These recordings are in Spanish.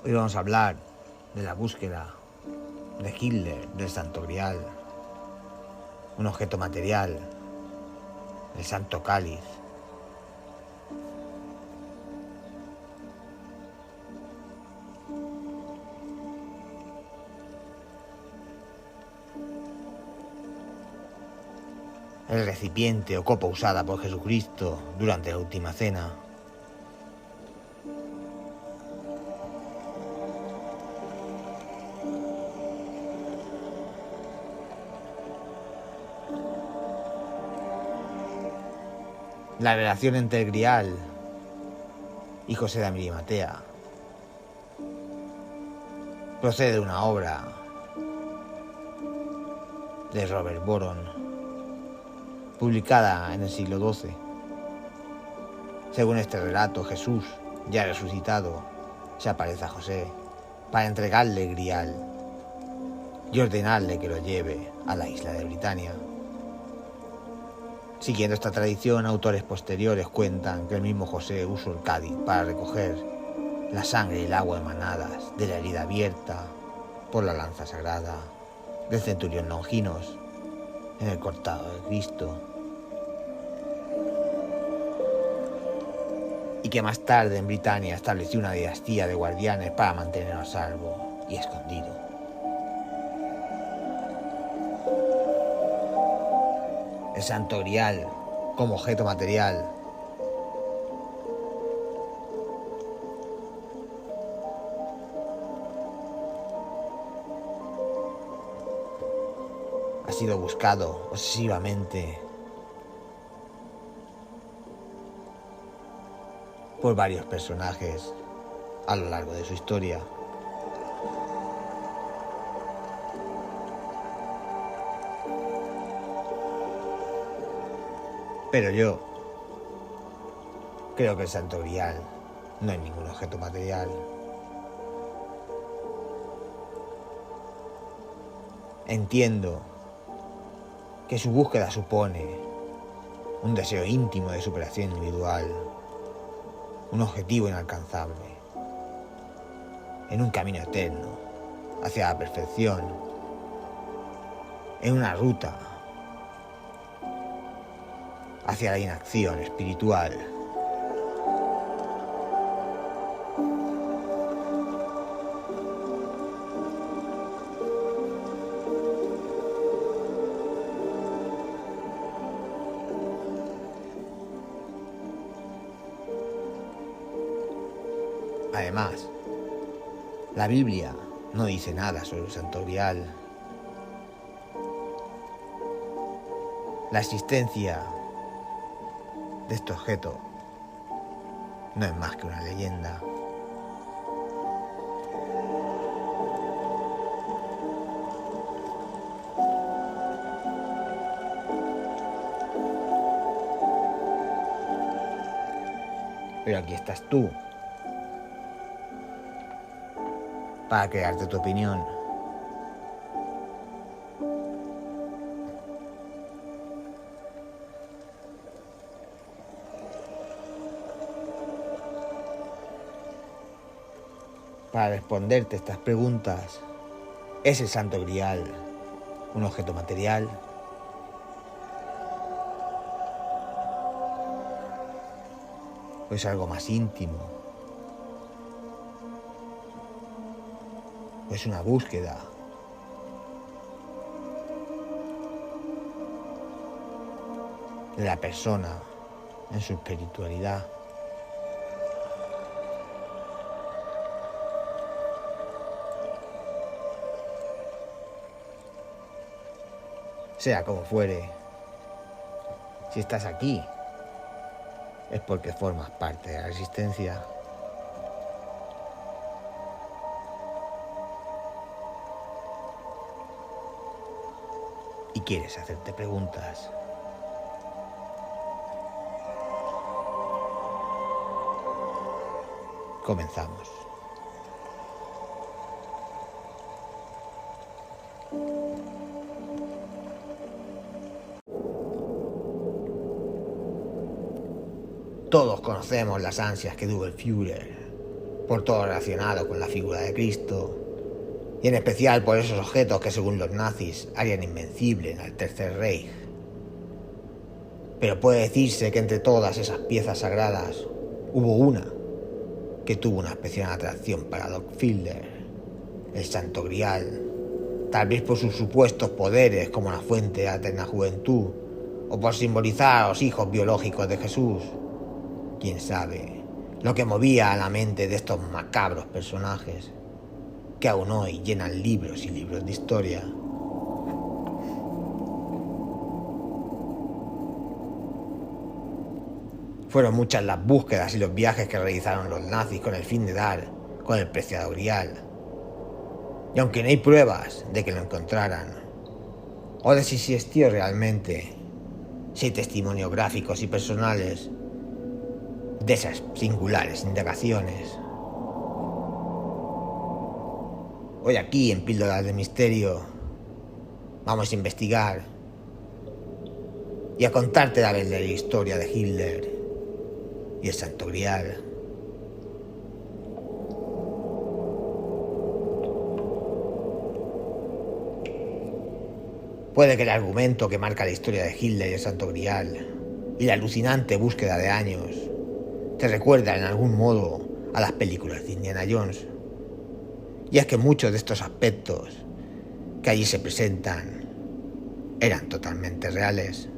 Hoy vamos a hablar de la búsqueda de Hitler del Santo Grial, un objeto material, el Santo Cáliz. El recipiente o copa usada por Jesucristo durante la última cena. La relación entre el Grial y José de Arimatea procede de una obra de Robert Boron, publicada en el siglo XII. Según este relato, Jesús, ya resucitado, se aparece a José para entregarle el Grial y ordenarle que lo lleve a la isla de Britania. Siguiendo esta tradición, autores posteriores cuentan que el mismo José usó el cáliz para recoger la sangre y el agua emanadas de la herida abierta por la lanza sagrada del centurión Longinos en el cortado de Cristo, y que más tarde en Britania estableció una dinastía de guardianes para mantenerlo a salvo y escondido. El Santo Grial como objeto material ha sido buscado obsesivamente por varios personajes a lo largo de su historia. Pero yo creo que el Santo Grial no es ningún objeto material. Entiendo que su búsqueda supone un deseo íntimo de superación individual, un objetivo inalcanzable, en un camino eterno hacia la perfección, en una ruta hacia la inacción espiritual. Además, la Biblia no dice nada sobre el Santo Grial. La existencia de este objeto no es más que una leyenda. Pero aquí estás tú para crearte tu opinión. Para responderte estas preguntas, ¿es el Santo Grial un objeto material? ¿O es algo más íntimo? ¿O es una búsqueda de la persona en su espiritualidad? Sea como fuere, si estás aquí, es porque formas parte de la resistencia. Y quieres hacerte preguntas. Comenzamos. Todos conocemos las ansias que tuvo el Führer por todo relacionado con la figura de Cristo, y en especial por esos objetos que según los nazis harían invencible al Tercer Reich. Pero puede decirse que entre todas esas piezas sagradas hubo una que tuvo una especial atracción para Adolf Hitler, el Santo Grial, tal vez por sus supuestos poderes como la fuente de la eterna juventud, o por simbolizar a los hijos biológicos de Jesús. Quién sabe lo que movía a la mente de estos macabros personajes que aún hoy llenan libros y libros de historia. Fueron muchas las búsquedas y los viajes que realizaron los nazis con el fin de dar con el preciado Grial. Y aunque no hay pruebas de que lo encontraran, o de si existió realmente, si hay testimonios gráficos y personales de esas singulares indagaciones. Hoy aquí en Píldoras de Misterio vamos a investigar y a contarte la verdadera historia de Hitler y el Santo Grial. Puede que el argumento que marca la historia de Hitler y el Santo Grial y la alucinante búsqueda de años te recuerda en algún modo a las películas de Indiana Jones. Y es que muchos de estos aspectos que allí se presentan eran totalmente reales.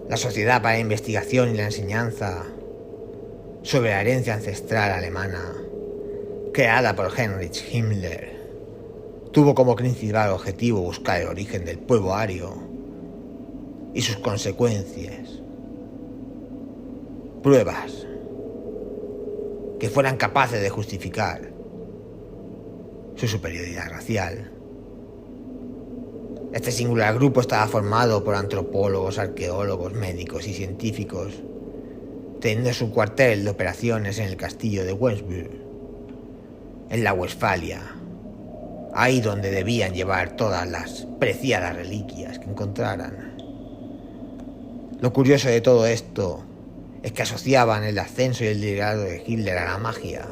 La Sociedad para la Investigación y la Enseñanza sobre la herencia ancestral alemana, creada por Heinrich Himmler, tuvo como principal objetivo buscar el origen del pueblo ario y sus consecuencias. Pruebas que fueran capaces de justificar su superioridad racial. Este singular grupo estaba formado por antropólogos, arqueólogos, médicos y científicos, teniendo su cuartel de operaciones en el castillo de Wensburg, en la Westfalia, ahí donde debían llevar todas las preciadas reliquias que encontraran. Lo curioso de todo esto es que asociaban el ascenso y el liderazgo de Hitler a la magia,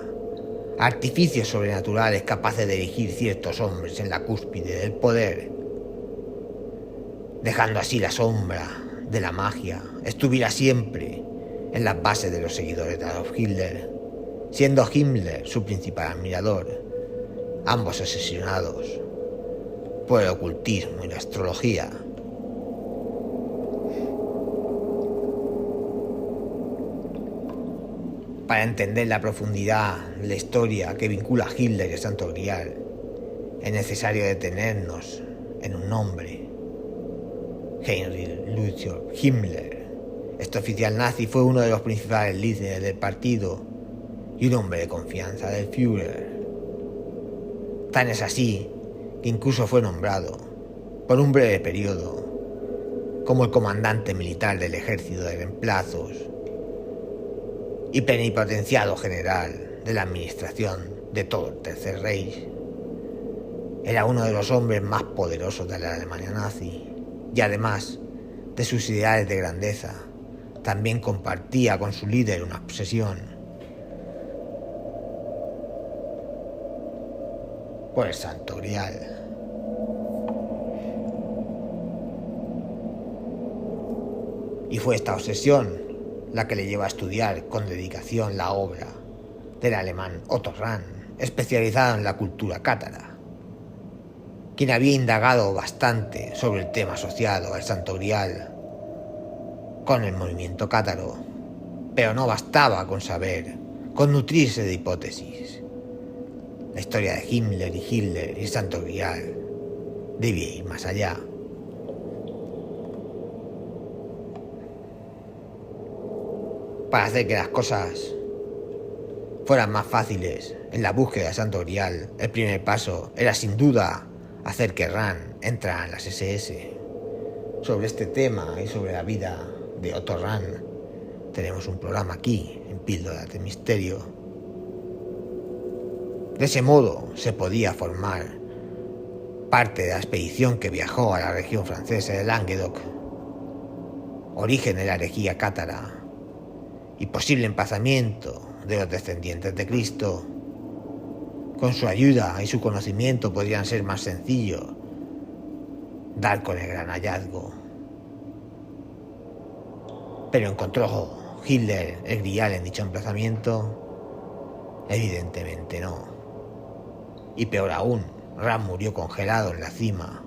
a artificios sobrenaturales capaces de erigir ciertos hombres en la cúspide del poder, dejando así la sombra de la magia estuviera siempre en las bases de los seguidores de Adolf Hitler, siendo Himmler su principal admirador, ambos obsesionados por el ocultismo y la astrología. Para entender la profundidad de la historia que vincula a Hitler y el Santo Grial, es necesario detenernos en un nombre: Heinrich Ludwig Himmler. Este oficial nazi fue uno de los principales líderes del partido y un hombre de confianza del Führer. Tan es así que incluso fue nombrado, por un breve periodo, como el comandante militar del ejército de reemplazos y plenipotenciado general de la administración de todo el Tercer Reich. Era uno de los hombres más poderosos de la Alemania nazi y además de sus ideales de grandeza, también compartía con su líder una obsesión por el Santo Grial. Y fue esta obsesión la que le llevó a estudiar con dedicación la obra del alemán Otto Rahn, especializado en la cultura cátara, quien había indagado bastante sobre el tema asociado al Santo Grial con el movimiento cátaro, pero no bastaba con saber, con nutrirse de hipótesis. La historia de Himmler y Hitler y el Santo Grial debía ir más allá. Para hacer que las cosas fueran más fáciles en la búsqueda del Santo Grial, el primer paso era sin duda hacer que Rahn entrara en las SS. Sobre este tema y sobre la vida de Otto Rahn tenemos un programa aquí en Píldoras de Misterio. De ese modo se podía formar parte de la expedición que viajó a la región francesa de Languedoc, origen de la herejía cátara y posible emplazamiento de los descendientes de Cristo. Con su ayuda y su conocimiento podrían ser más sencillos dar con el gran hallazgo. Pero encontró Hitler el grial en dicho emplazamiento. Evidentemente no. Y peor aún, Ram murió congelado en la cima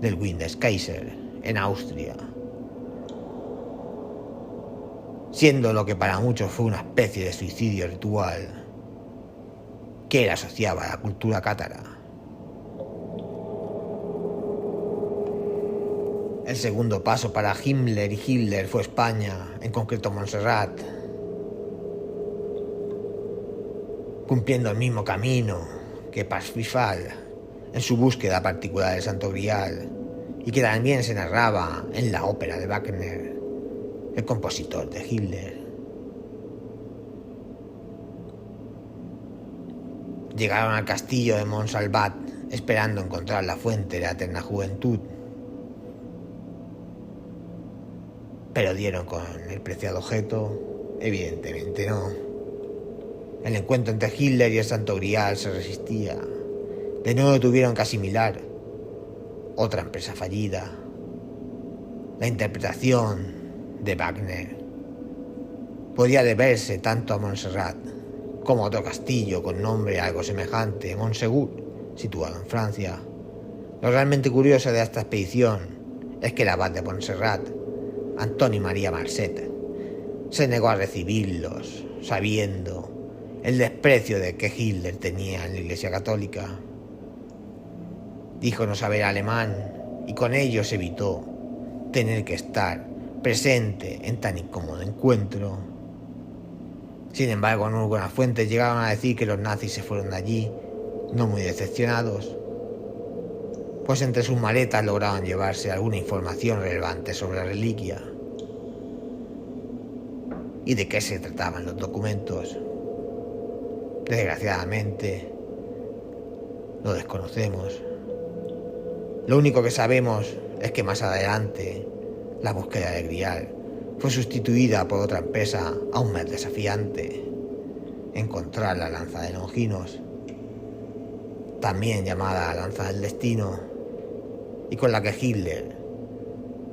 del Windeskaiser en Austria, siendo lo que para muchos fue una especie de suicidio ritual que él asociaba a la cultura cátara. El segundo paso para Himmler y Hitler fue España, en concreto Montserrat, cumpliendo el mismo camino que Parsifal en su búsqueda particular del Santo Grial, y que también se narraba en la ópera de Wagner, el compositor de Hitler. Llegaron al castillo de Montsalvat esperando encontrar la fuente de la eterna juventud, pero dieron con el preciado objeto. Evidentemente no. El encuentro entre Hitler y el Santo Grial se resistía. De nuevo tuvieron que asimilar otra empresa fallida. La interpretación de Wagner podía deberse tanto a Montserrat como a otro castillo con nombre algo semejante, Montsegur, situado en Francia. Lo realmente curioso de esta expedición es que el abad de Montserrat, Antoni María Marcet, se negó a recibirlos, sabiendo el desprecio de que Hitler tenía en la Iglesia Católica. Dijo no saber alemán y con ello se evitó tener que estar presente en tan incómodo encuentro. Sin embargo, en algunas fuentes llegaron a decir que los nazis se fueron de allí, no muy decepcionados, pues entre sus maletas lograban llevarse alguna información relevante sobre la reliquia. ¿Y de qué se trataban los documentos? Desgraciadamente, lo desconocemos. Lo único que sabemos es que más adelante la búsqueda del Grial fue sustituida por otra empresa aún más desafiante: encontrar la lanza de Longinos, también llamada lanza del destino, y con la que Hitler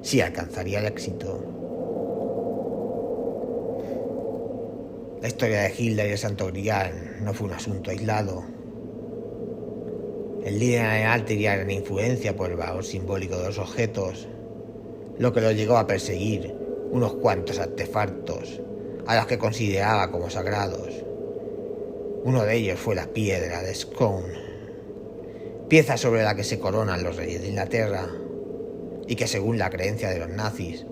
sí alcanzaría el éxito. La historia de Hitler y el Santo Grial no fue un asunto aislado. El líder alemán tenía gran influencia por el valor simbólico de los objetos, lo que lo llegó a perseguir unos cuantos artefactos a los que consideraba como sagrados. Uno de ellos fue la piedra de Scone, pieza sobre la que se coronan los reyes de Inglaterra, y que según la creencia de los nazis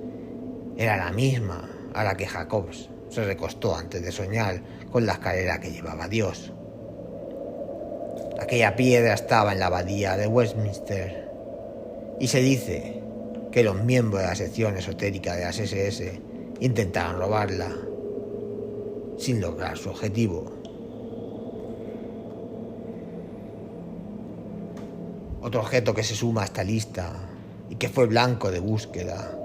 era la misma a la que Jacobs se recostó antes de soñar con la escalera que llevaba a Dios. Aquella piedra estaba en la abadía de Westminster y se dice que los miembros de la sección esotérica de las SS intentaron robarla sin lograr su objetivo. Otro objeto que se suma a esta lista y que fue blanco de búsqueda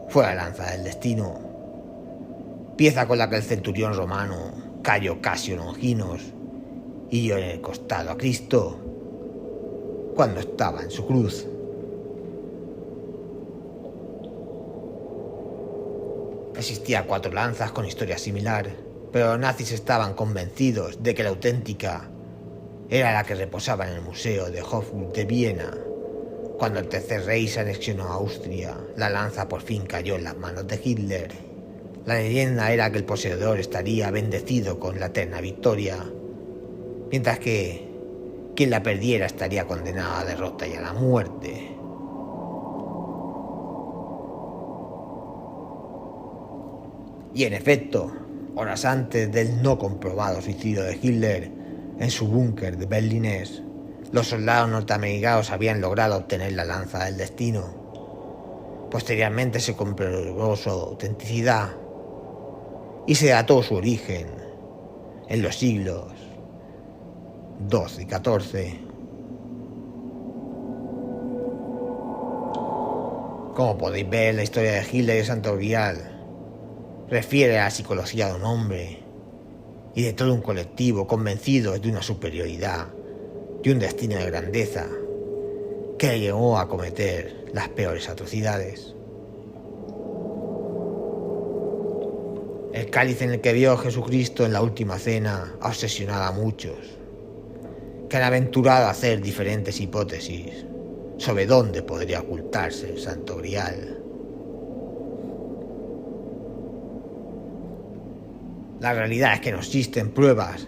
fue la lanza del destino, pieza con la que el centurión romano Cayo Casio Longinos hirió en el costado a Cristo cuando estaba en su cruz. Existían 4 lanzas con historia similar, pero los nazis estaban convencidos de que la auténtica era la que reposaba en el Museo de Hofburg de Viena. Cuando el Tercer Reich se anexionó a Austria, la lanza por fin cayó en las manos de Hitler. La leyenda era que el poseedor estaría bendecido con la eterna victoria, mientras que quien la perdiera estaría condenado a la derrota y a la muerte. Y en efecto, horas antes del no comprobado suicidio de Hitler en su búnker de Berlines, los soldados norteamericanos habían logrado obtener la lanza del destino. Posteriormente se comprobó su autenticidad y se dató su origen en los siglos XII y XIV. Como podéis ver, la historia de Hitler y el Santo Grial refiere a la psicología de un hombre y de todo un colectivo convencidos de una superioridad y un destino de grandeza que le llevó a cometer las peores atrocidades. El cáliz en el que vio Jesucristo en la última cena ha obsesionado a muchos que han aventurado a hacer diferentes hipótesis sobre dónde podría ocultarse el Santo Grial. La realidad es que no existen pruebas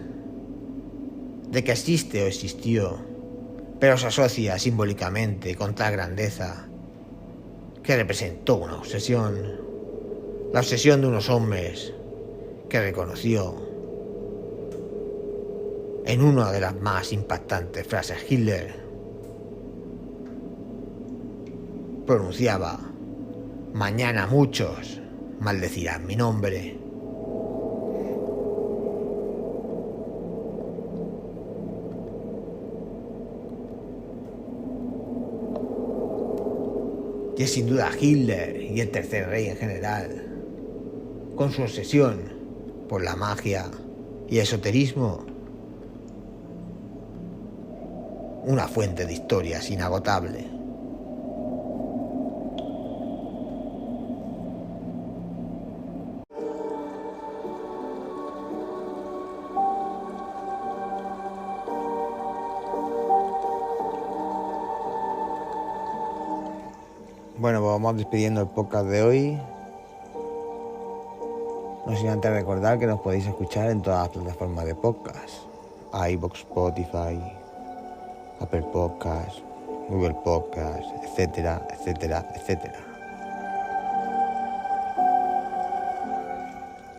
de que existe o existió, pero se asocia simbólicamente con tal grandeza que representó una obsesión, la obsesión de unos hombres que reconoció en una de las más impactantes frases Hitler pronunciaba: mañana muchos maldecirán mi nombre. Y es sin duda Hitler y el Tercer Reich en general, con su obsesión por la magia y el esoterismo, una fuente de historias inagotable. Bueno, pues vamos despidiendo el podcast de hoy. No sin antes recordar que nos podéis escuchar en todas las plataformas de podcast: iVoox, Spotify, Apple Podcast, Google Podcast, etcétera, etcétera, etcétera.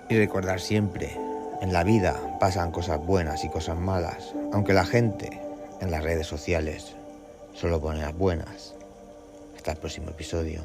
Y recordar siempre, en la vida pasan cosas buenas y cosas malas, aunque la gente en las redes sociales solo pone las buenas. Hasta el próximo episodio.